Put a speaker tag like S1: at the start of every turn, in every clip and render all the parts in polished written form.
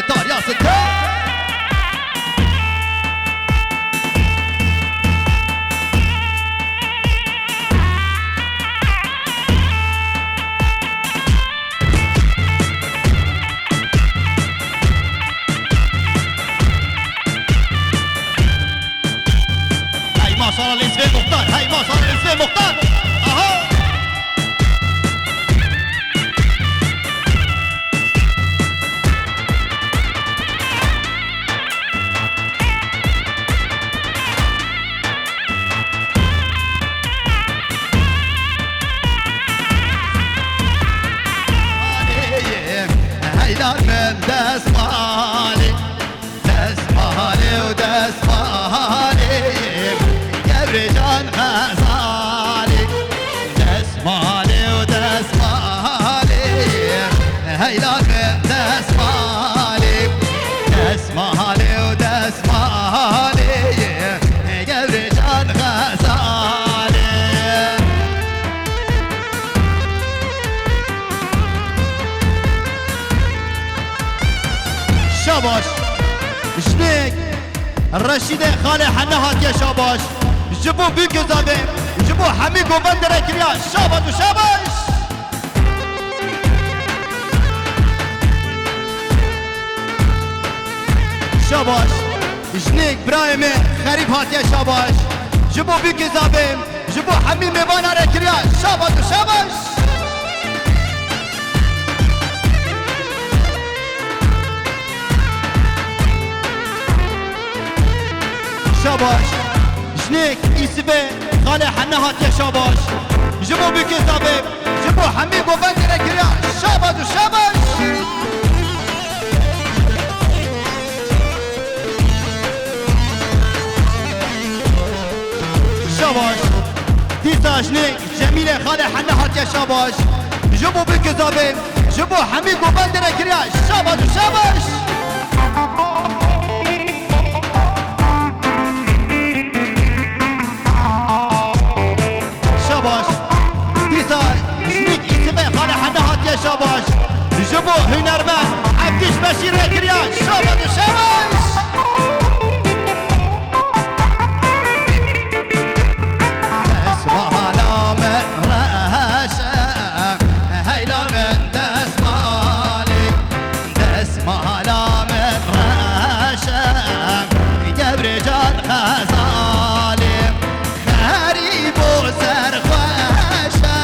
S1: ستار
S2: رجال غزالي
S1: رشید خال حنه هاتیه شاباش جبو بی گذابه جبو همی گوبند رکریا شاباش و شاباش شاباش جنیک برایم خریب هاتیه شاباش جبو بی گذابه جبو همی میوان رکریا شاباش و شاباش شاباش جنيك يسبي خالي حنا هات يا شاباش جبو بك زابي جبو حمي بوفان كريا شاباش وشاباش شاباش ديتا جنيك جميلة خالي حنا هات يا شاباش جبو بك زابي جبو حمي بوفان كريا شاباش وشاباش شاباش جبو هنرمند عبدش بشیر رکریا شاباش و شاباش اسمالا من راشا هيلا من دسمالي اسمالا من راشا جبر جان خزالي غريب و سرخوشا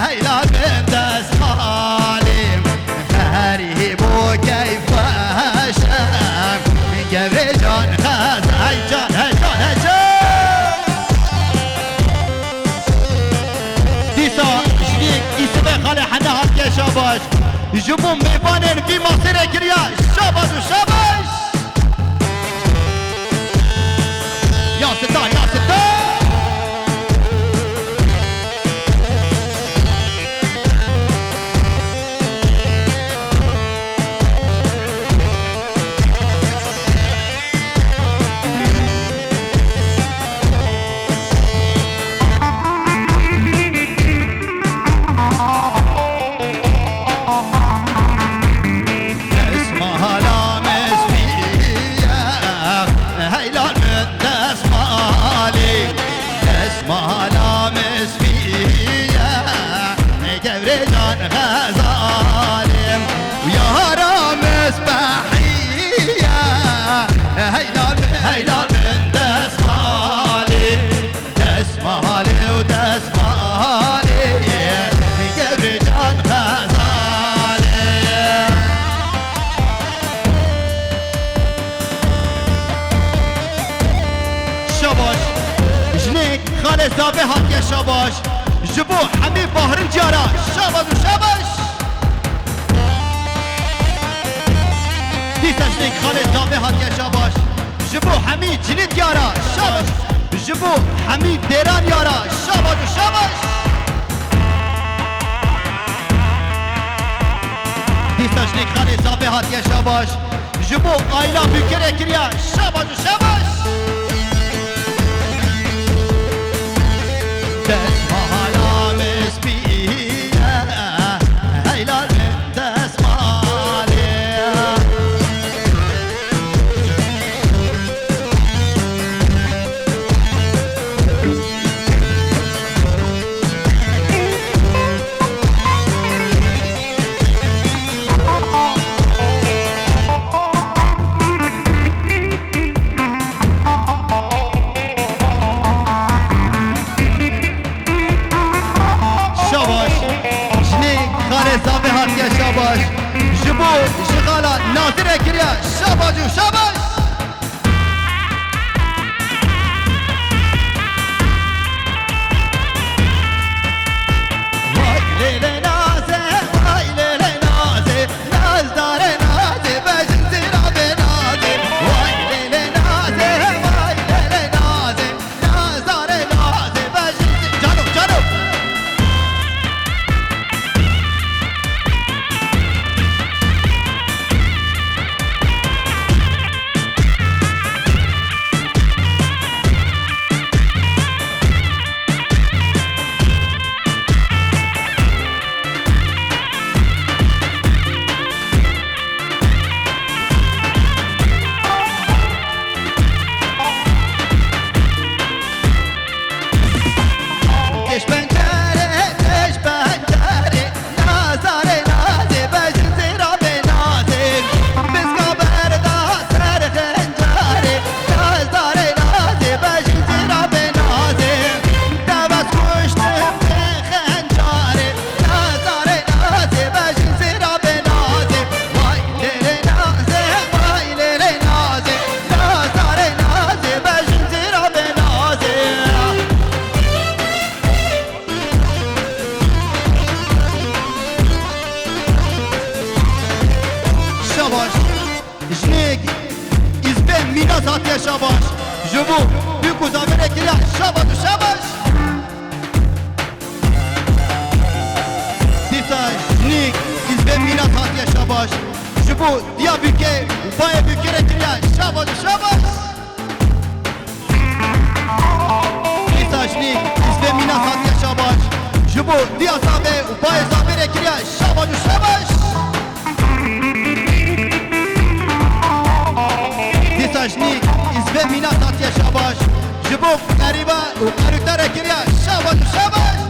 S1: هيلا من دسمالي شاباش جبو میوانن بی مصر کریا شاباش و شاباش یا ستا یا ستا زابه هاتیه شاباش جبو همی باهرین جارا شاباش و شاباش دیسش نیک خاله زابه هاتیه شاباش جبو همی جنید یارا شاباش جبو همی دیران یارا شاباش و شاباش دیسش نیک خاله زابه هاتیه شاباش جبو آیلا بکره کریا شاباش و شاباش دسمالا مسبیه هیلال من دسماله زابه هاتیه شاباش جبو شغالا ناظر کریا شاباش و شاباش وای لیل نازه وای لیل نازه نازدار نازه بجن زیرا به نازه وای لیل نازه وای لیل نازه نازدار نازه بجن جانو جانو Jubu büyük uzamın ekile şabaş şabaş Disajnik izbe mina tatya şabaş Jubu diya büke Upaya büke ekile şabaş şabaş Disajnik izbe mina tatya şabaş Jubu diya sabe Upaya sabe ekile şabaş şabaş Disajnik izbe mina tatya şabaş Jibo qariba u qariktar ekiriya şabaş şabaş